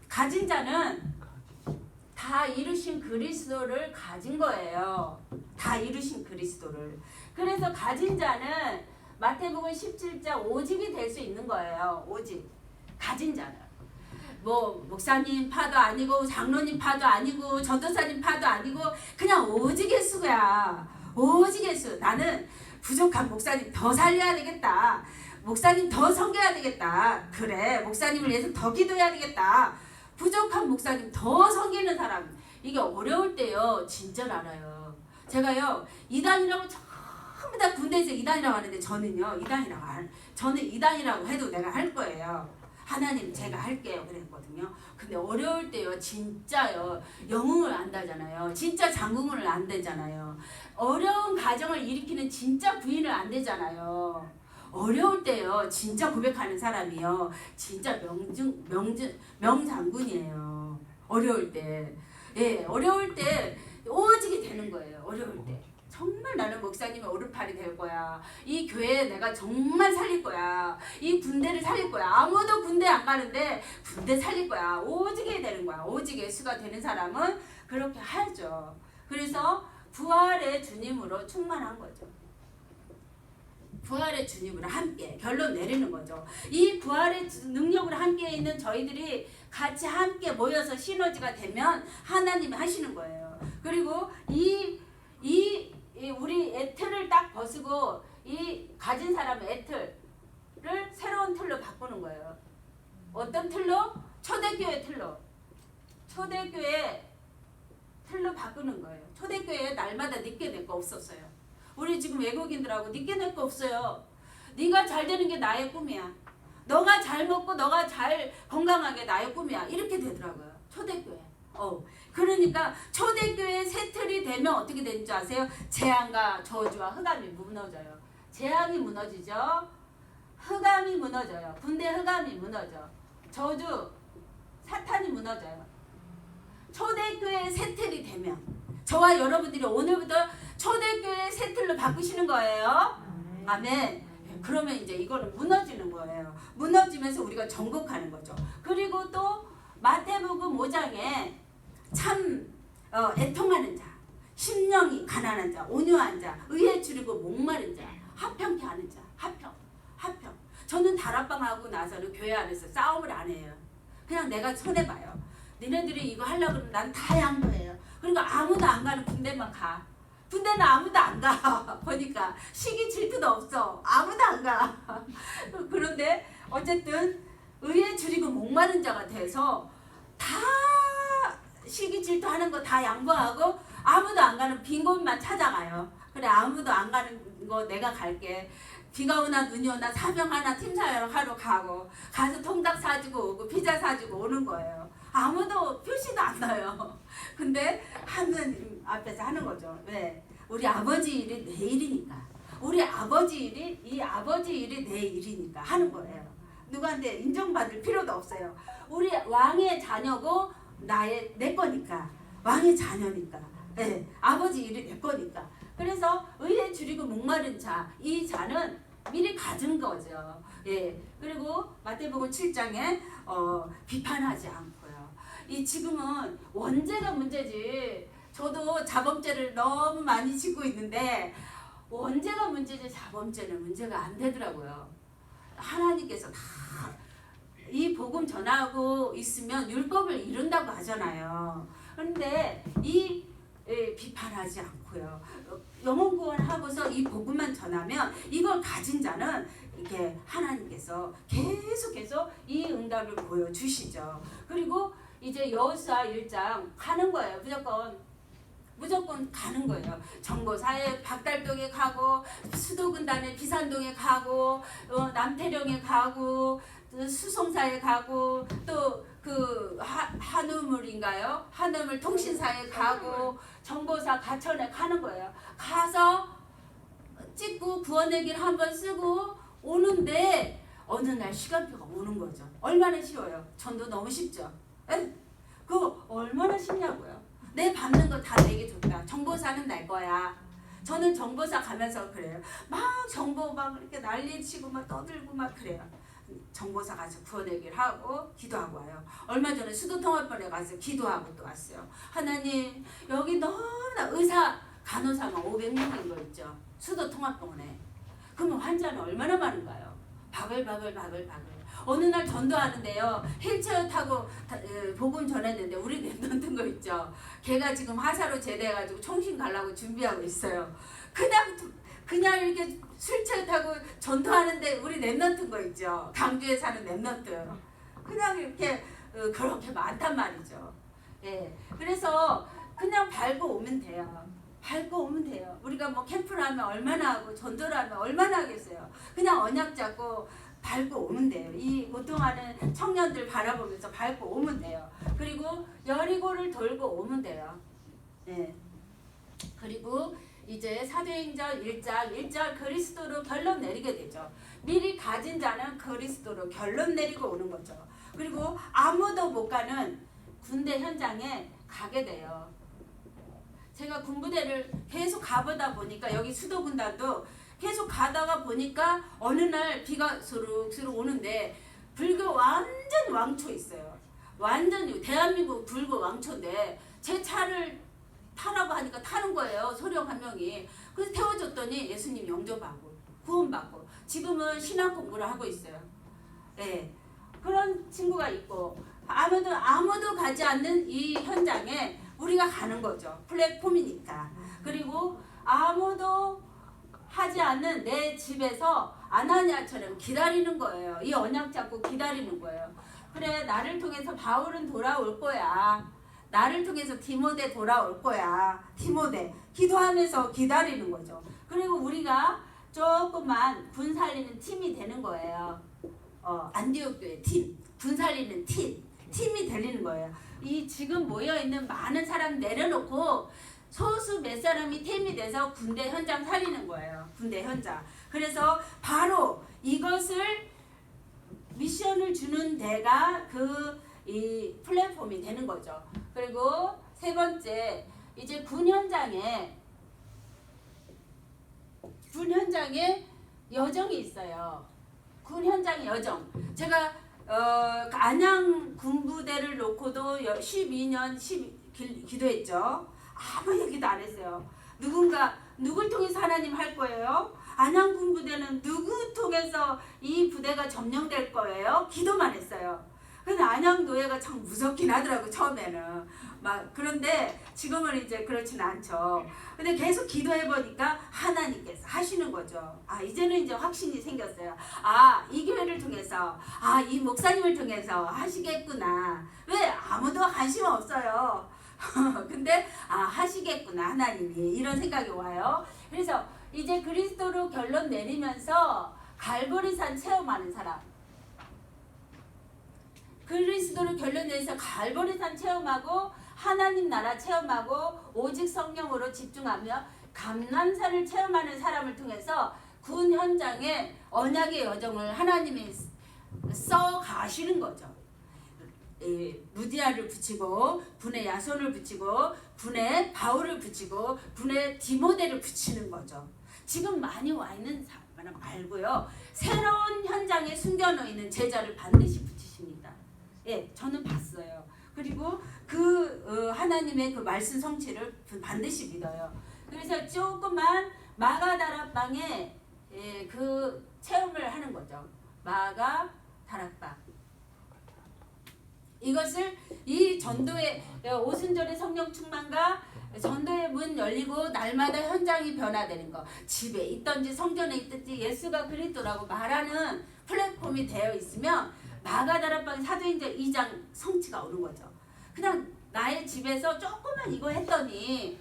가진 자는 다 이루신 그리스도를 가진 거예요. 다 이루신 그리스도를. 그래서 가진 자는 마태복음 17장 오직이 될 수 있는 거예요. 오직. 가진 자는. 뭐 목사님 파도 아니고 장로님 파도 아니고 전도사님 파도 아니고 그냥 오직 예수야. 오직 예수. 나는 부족한 목사님 더 살려야 되겠다. 목사님 더 섬겨야 되겠다. 그래. 목사님을 위해서 더 기도해야 되겠다. 부족한 목사님 더 섬기는 사람. 이게 어려울 때요. 진짜를 알아요. 제가요. 이단이라고 전부 다 군대에서 이단이라고 하는데 저는 이단이라고 해도 내가 할 거예요. 하나님 제가 할게요 그랬거든요. 근데 어려울 때요. 진짜요. 영웅을 안다잖아요. 진짜 장군을 안 되잖아요. 어려운 가정을 일으키는 진짜 부인을 안 되잖아요. 어려울 때요. 진짜 고백하는 사람이요. 진짜 명장군이에요. 어려울 때. 예, 어려울 때 오직이 되는 거예요. 어려울 때. 정말 나는 목사님의 오른팔이 될 거야. 이 교회 내가 정말 살릴 거야. 이 군대를 살릴 거야. 아무도 군대 안 가는데 군대 살릴 거야. 오직이 되는 거야. 오직 예수가 되는 사람은 그렇게 하죠. 그래서 부활의 주님으로 충만한 거죠. 부활의 주님으로 함께 결론 내리는 거죠. 이 부활의 능력으로 함께 있는 저희들이 같이 함께 모여서 시너지가 되면 하나님이 하시는 거예요. 그리고 우리 애틀을 딱 벗고 이 가진 사람의 애틀을 새로운 틀로 바꾸는 거예요. 어떤 틀로? 초대교회 틀로. 초대교회 틀로 바꾸는 거예요. 초대교회에 날마다 늦게 낼 거 없었어요. 우리 지금 외국인들하고 늦게 낼 거 없어요. 네가 잘 되는 게 나의 꿈이야. 너가 잘 먹고 너가 잘 건강하게 나의 꿈이야. 이렇게 되더라고요. 초대교회. 그러니까 초대교회 새 틀이 되면 어떻게 되는지 아세요? 재앙과 저주와 흑암이 무너져요. 재앙이 무너지죠. 흑암이 무너져요. 군대 흑암이 무너져. 저주 사탄이 무너져요. 초대교회 새 틀이 되면 저와 여러분들이 오늘부터 초대교회 새 틀로 바꾸시는 거예요. 아멘. 그러면 이제 이거는 무너지는 거예요. 무너지면서 우리가 정복하는 거죠. 그리고 또 마태복음 5장에 참 애통하는 자, 심령이 가난한 자, 온유한 자, 의에 줄이고 목마른 자, 화평케 하는 자, 화평. 저는 다락방하고 나서는 교회 안에서 싸움을 안 해요. 그냥 내가 손해봐요. 니네들이 이거 하려고 그러면 난 다 양보해요. 그러니까 아무도 안 가는 군대만 가. 군대는 아무도 안 가. 보니까 시기 질투도 없어. 아무도 안 가. 그런데 어쨌든 의에 줄이고 목마른 자가 돼서 다 시기 질투하는 거 다 양보하고 아무도 안 가는 빈 곳만 찾아가요. 그래 아무도 안 가는 거 내가 갈게. 비가 오나 눈이 오나 사명하나 팀사역하러 가고 가서 통닭 사주고 오고 피자 사주고 오는 거예요. 아무도 표시도 안 나요. 근데 하느님 앞에서 하는 거죠. 왜? 우리 아버지 일이 내 일이니까. 우리 아버지 일이 이 아버지 일이 내 일이니까 하는 거예요. 누구한테 인정받을 필요도 없어요. 우리 왕의 자녀고 내 거니까. 왕의 자녀니까. 네, 아버지 일이 내 거니까. 그래서 의에 줄이고 목마른 자, 이 자는 미리 가진 거죠. 예. 그리고 마태복음 7장에 비판하지 않고요. 이 지금은 원죄가 문제지. 저도 자범죄를 너무 많이 짓고 있는데 원죄가 문제지 자범죄는 문제가 안 되더라고요. 하나님께서 다 이 복음 전하고 있으면 율법을 이룬다고 하잖아요. 그런데 비판하지 않고요. 영혼 구원하고서 이 복음만 전하면 이걸 가진 자는 이렇게 하나님께서 계속해서 이 응답을 보여주시죠. 그리고 이제 여호수아 1장 가는 거예요. 무조건 가는 거예요. 정보사에 박달동에 가고 수도군단에 비산동에 가고 남태령에 가고 수송사에 가고 또 그 한우물인가요? 한우물 통신사에 가고 정보사 가천에 가는 거예요. 가서 찍고 구원의 길 한번 쓰고 오는데 어느 날 시간표가 오는 거죠. 얼마나 쉬워요? 전도 너무 쉽죠. 에? 그거 얼마나 쉽냐고요. 내 받는 거 다 내게 줬다. 정보사는 날 거야. 저는 정보사 가면서 그래요. 막 정보 막 이렇게 난리치고 막 떠들고 막 그래요. 정보사 가서 구원얘기를 하고 기도하고 와요. 얼마 전에 수도통합병원에 가서 기도하고 또 왔어요. 하나님 여기 너무나 의사 간호사만 500명인 거 있죠. 수도통합병원에. 그러면 환자는 얼마나 많은가요? 바글바글. 어느 날 전도하는데요. 휠체어 타고 복음 전했는데 우리 랩런튼 거 있죠. 걔가 지금 하사로 제대해가지고 총신 가려고 준비하고 있어요. 그냥 이렇게 휠체어 타고 전도하는데 우리 랩런튼 거 있죠. 강주에 사는 랩런트. 그냥 이렇게 그렇게 많단 말이죠. 예. 그래서 그냥 밟고 오면 돼요. 우리가 뭐 캠프를 하면 얼마나 하고 전도를 하면 얼마나 하겠어요. 그냥 언약 잡고 밟고 오면 돼요. 이 고통하는 청년들 바라보면서 밟고 오면 돼요. 그리고 여리고를 돌고 오면 돼요. 네. 그리고 이제 사도행전 1장 그리스도로 결론 내리게 되죠. 미리 가진 자는 그리스도로 결론 내리고 오는 거죠. 그리고 아무도 못 가는 군대 현장에 가게 돼요. 제가 군부대를 계속 가보다 보니까 여기 수도군단도 계속 가다가 보니까 어느 날 비가 수룩수룩 오는데 불교 완전 왕초 있어요. 완전히 대한민국 불교 왕초인데 제 차를 타라고 하니까 타는 거예요. 소령 한 명이. 그래서 태워줬더니 예수님 영접하고 구원받고 지금은 신학 공부를 하고 있어요. 네. 그런 친구가 있고 아무도 가지 않는 이 현장에 우리가 가는 거죠. 플랫폼이니까. 그리고 아무도 하지 않는 내 집에서 아나니아처럼 기다리는 거예요. 이 언약 잡고 기다리는 거예요. 그래 나를 통해서 바울은 돌아올 거야. 나를 통해서 디모데 돌아올 거야. 디모데 기도하면서 기다리는 거죠. 그리고 우리가 조금만 군 살리는 팀이 되는 거예요. 안디옥 교회 팀, 군 살리는 팀이 되는 거예요. 이 지금 모여 있는 많은 사람 내려놓고 소수 몇 사람이 팀이 돼서 군대 현장 살리는 거예요. 군대 현장. 그래서 바로 이것을 미션을 주는 데가 이 플랫폼이 되는 거죠. 그리고 세 번째 이제 군 현장에 여정이 있어요. 군 현장의 여정. 제가 안양 군부대를 놓고도 12년 기도했죠. 아무 얘기도 안 했어요. 누굴 통해서 하나님 할 거예요? 안양 군부대는 누구 통해서 이 부대가 점령될 거예요? 기도만 했어요. 근데 안양 노예가 참 무섭긴 하더라고 처음에는. 그런데 지금은 이제 그렇진 않죠. 근데 계속 기도해 보니까 하나님께서 하시는 거죠. 이제는 이제 확신이 생겼어요. 이 교회를 통해서, 이 목사님을 통해서 하시겠구나. 왜 아무도 관심 없어요. 근데 하시겠구나 하나님이, 이런 생각이 와요. 그래서 이제 그리스도로 결론 내리면서 갈보리산 체험하는 사람, 그리스도로 결론 내서 갈보리산 체험하고 하나님 나라 체험하고 오직 성령으로 집중하며 감람산을 체험하는 사람을 통해서 군 현장에 언약의 여정을 하나님이 써 가시는 거죠. 루디아를 붙이고 군에 야손을 붙이고 군에 바울을 붙이고 군에 디모데를 붙이는 거죠. 지금 많이 와 있는 사람 말고요. 새로운 현장에 숨겨놓는 제자를 반드시 붙이십니다. 예, 저는 봤어요. 그리고 하나님의 그 말씀 성취를 반드시 믿어요. 그래서 조그만 마가다락방에 그 체험을 하는 거죠. 마가다락방. 이것을 이 전도의 오순절의 성령 충만과 전도의 문 열리고 날마다 현장이 변화되는 거, 집에 있든지 성전에 있든지 예수가 그리스도라고 말하는 플랫폼이 되어 있으면 마가다락방 사도행전 2장 성취가 오는 거죠. 그냥 나의 집에서 조금만 이거 했더니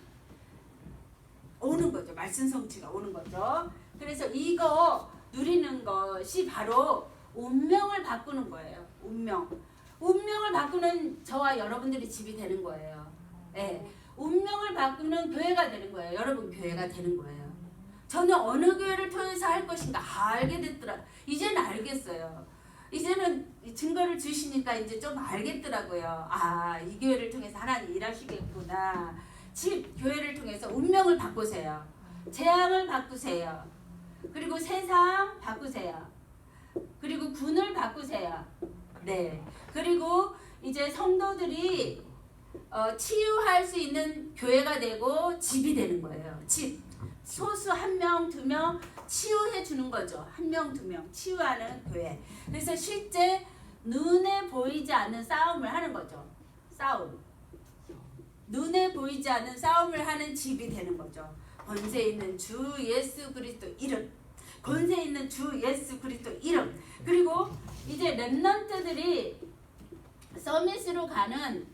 오는 거죠. 말씀 성취가 오는 거죠. 그래서 이거 누리는 것이 바로 운명을 바꾸는 거예요. 운명을 바꾸는 저와 여러분들이 집이 되는 거예요. 네. 운명을 바꾸는 교회가 되는 거예요. 여러분 교회가 되는 거예요. 저는 어느 교회를 통해서 할 것인가 알게 됐더라. 이제는 알겠어요. 이제는 증거를 주시니까 이제 좀 알겠더라고요. 아, 이 교회를 통해서 하나님 일하시겠구나. 집, 교회를 통해서 운명을 바꾸세요. 재앙을 바꾸세요. 그리고 세상 바꾸세요. 그리고 군을 바꾸세요. 네. 그리고 이제 성도들이 치유할 수 있는 교회가 되고 집이 되는 거예요. 집. 소수 1명, 2명 치유해 주는 거죠. 1명, 2명 치유하는 교회. 그래서 실제 눈에 보이지 않는 싸움을 하는 거죠. 싸움. 눈에 보이지 않는 싸움을 하는 집이 되는 거죠. 권세 있는 주 예수 그리스도 이름. 권세 있는 주 예수 그리스도 이름. 그리고 이제 렘넌트들이 서밋으로 가는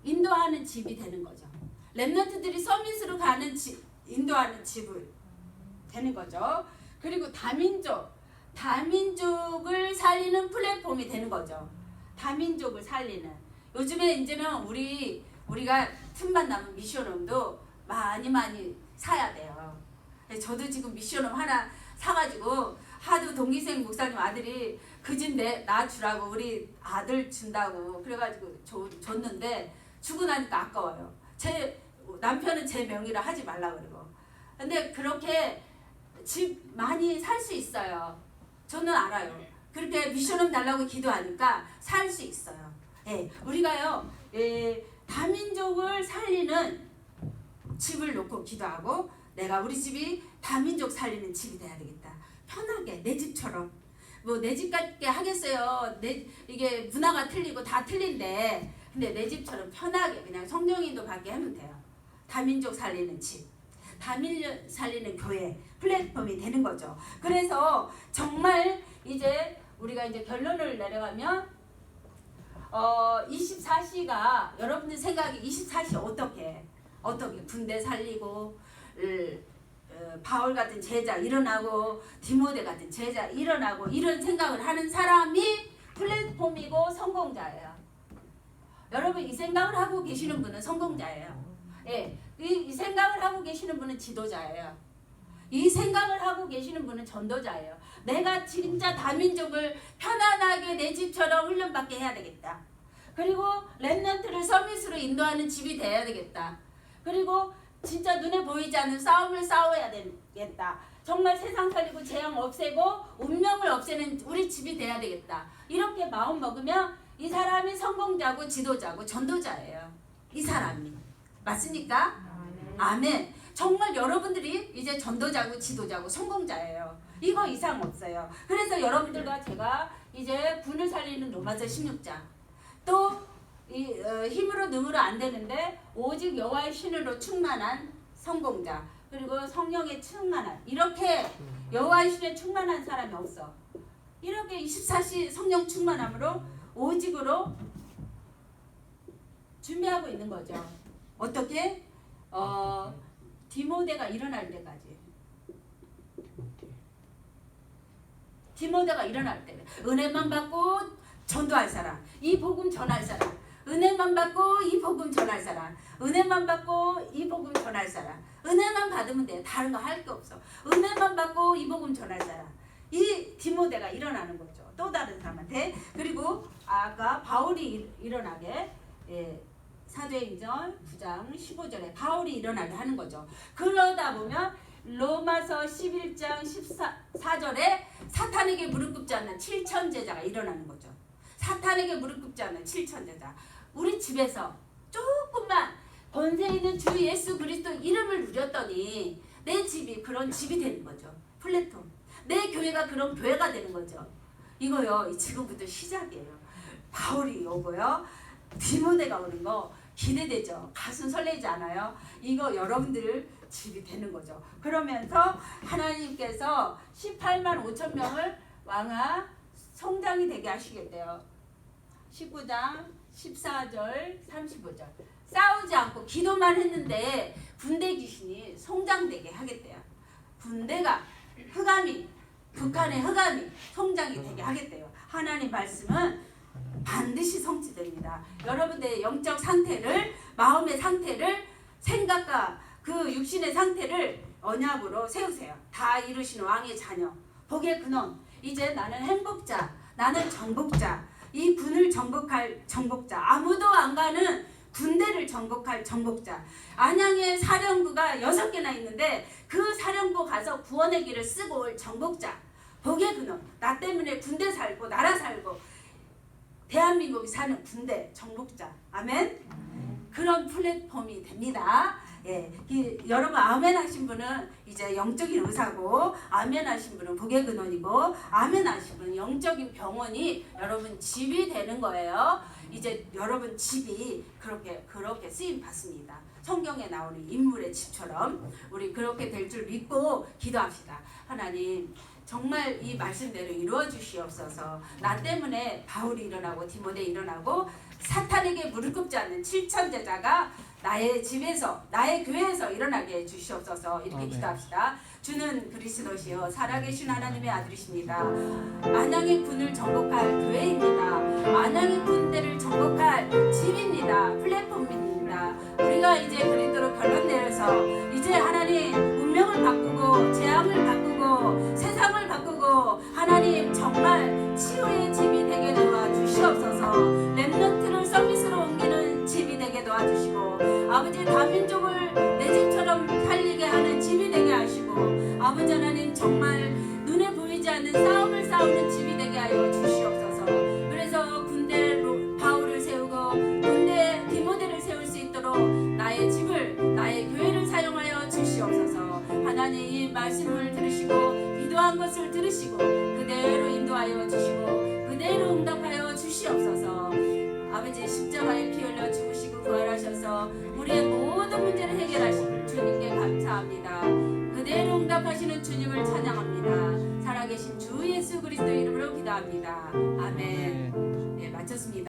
인도하는 집이 되는 거죠. 렘넌트들이 서밋으로 가는 인도하는 집을 되는 거죠. 그리고 다민족을 살리는 플랫폼이 되는 거죠. 다민족을 살리는. 요즘에 이제는 우리가 틈만 나면 미션홈도 많이 사야 돼요. 저도 지금 미션홈 하나 사가지고 하도 동기생 목사님 아들이 그 집 나 주라고 우리 아들 준다고 그래가지고 줬는데 주고 나니까 아까워요. 제 남편은 제 명의로 하지 말라 그러고. 근데 그렇게 집 많이 살 수 있어요. 저는 알아요. 그렇게 미션홈 달라고 기도하니까 살 수 있어요. 예, 우리가요, 다민족을 살리는 집을 놓고 기도하고 내가 우리 집이 다민족 살리는 집이 돼야 되겠다. 편하게 내 집처럼. 뭐 내 집 같게 하겠어요. 이게 문화가 틀리고 다 틀린데 근데 내 집처럼 편하게 그냥 성령인도 받게 하면 돼요. 다민족 살리는 집. 다민족 살리는 교회 플랫폼이 되는 거죠. 그래서 정말 이제 우리가 이제 결론을 내려가면 24시가 여러분들 생각이 24시 어떻게 군대 살리고 바울 같은 제자 일어나고 디모데 같은 제자 일어나고 이런 생각을 하는 사람이 플랫폼이고 성공자예요. 여러분 이 생각을 하고 계시는 분은 성공자예요. 예, 이 생각을 하고 계시는 분은 지도자예요. 이 생각을 하고 계시는 분은 전도자예요. 내가 진짜 다민족을 편안하게 내 집처럼 훈련받게 해야 되겠다. 그리고 렘넌트를 서밋으로 인도하는 집이 돼야 되겠다. 그리고 진짜 눈에 보이지 않는 싸움을 싸워야 되겠다. 정말 세상 살리고 재앙 없애고 운명을 없애는 우리 집이 돼야 되겠다. 이렇게 마음 먹으면 이 사람이 성공자고 지도자고 전도자예요. 이 사람이. 맞습니까? 아멘. 정말 여러분들이 이제 전도자고 지도자고 성공자예요. 이거 이상 없어요. 그래서 여러분들과 제가 이제 군을 살리는 로마서 16장 또 힘으로 능으로 안 되는데 오직 여호와의 신으로 충만한 성공자 그리고 성령에 충만한 이렇게 여호와의 신에 충만한 사람이 없어. 이렇게 24시 성령 충만함으로 오직으로 준비하고 있는 거죠. 어떻게? 디모데가 일어날 때까지. 디모데가 일어날 때 은혜만 받고 전도할 사람, 이 복음 전할 사람, 은혜만 받고 이 복음 전할 사람, 은혜만 받고 이 복음 전할 사람, 은혜만 받으면 돼. 다른 거 할 게 없어. 은혜만 받고 이 복음 전할 사람. 이 디모데가 일어나는 거죠. 또 다른 사람한테. 그리고 아까 바울이 일어나게 사도행전 9장 15절에 바울이 일어나게 하는 거죠. 그러다 보면 로마서 11장 14절에 사탄에게 무릎 꿇지 않는 7천 제자가 일어나는 거죠. 사탄에게 무릎 꿇지 않는 7천 제자. 우리 집에서 조금만 권세 있는 주 예수 그리스도 이름을 누렸더니 내 집이 그런 집이 되는 거죠. 플랫폼. 내 교회가 그런 교회가 되는 거죠. 이거요. 지금부터 시작이에요. 바울이 오고요. 디모데가 오는 거 기대되죠. 가슴 설레지 않아요? 이거 여러분들 집이 되는 거죠. 그러면서 하나님께서 18만 5천 명을 왕아 성장이 되게 하시겠대요. 19장 14절 35절 싸우지 않고 기도만 했는데 군대 귀신이 성장되게 하겠대요. 군대가 흑암이 북한의 흑암이 성장이 되게 하겠대요. 하나님 말씀은 반드시 성취됩니다. 여러분들의 영적 상태를 마음의 상태를 생각과 그 육신의 상태를 언약으로 세우세요. 다 이루시는 왕의 자녀, 복의 근원. 이제 나는 행복자, 나는 정복자, 이 군을 정복할 정복자, 아무도 안 가는 군대를 정복할 정복자. 안양에 사령부가 6개나 있는데 그 사령부 가서 구원의 길을 쓰고 올 정복자, 복의 근원. 나 때문에 군대 살고 나라 살고 대한민국이 사는 군대 정복자. 아멘. 그런 플랫폼이 됩니다. 예, 여러분 아멘 하신 분은 이제 영적인 의사고, 아멘 하신 분은 복의 근원이고, 아멘 하신 분은 영적인 병원이 여러분 집이 되는 거예요. 이제 여러분 집이 그렇게 쓰임 받습니다. 성경에 나오는 인물의 집처럼 우리 그렇게 될 줄 믿고 기도합시다. 하나님, 정말 이 말씀대로 이루어 주시옵소서. 나 때문에 바울이 일어나고 디모데 일어나고 사탄에게 무릎 꿇지 않는 7천 제자가 나의 집에서, 나의 교회에서 일어나게 해주시옵소서. 이렇게 아멘. 기도합시다. 주는 그리스도시요 살아계신 하나님의 아들이십니다. 안양의 군을 정복할 교회입니다. 안양의 군대를 정복할 집입니다. 플랫폼입니다. 우리가 이제 그리스도로 결론 내려서 이제 하나님 운명을 바꾸고 재앙을 바꾸고 세상을 바꾸고 하나님 정말 치유의 집이 되게 도와주시옵소서. 렘넌트를 서밋으로 옮기는 집이 되게 도와주시고, 아버지 다민족을 내 집처럼 살리게 하는 집이 되게 하시고, 아버지 하나님 정말 눈에 보이지 않는 싸움을 싸우는 집이 되게 하여 주시옵소서. 그래서 군대로 바울을 세우고 군대 디모데를 세울 수 있도록 나의 집을, 나의 교회를 사용하여 주시옵소서. 하나님 이 말씀을 들으시고 기도한 것을 들으시고 그대로 인도하여 주시고 그대로 응답하여 주시옵소서. 아버지 십자가에 피 흘려 죽으시고 부활하셔서 우리의 모든 문제를 해결하신 주님께 감사합니다. 그대로 응답하시는 주님을 찬양합니다. 살아계신 주 예수 그리스도 이름으로 기도합니다. 아멘. 네, 마쳤습니다.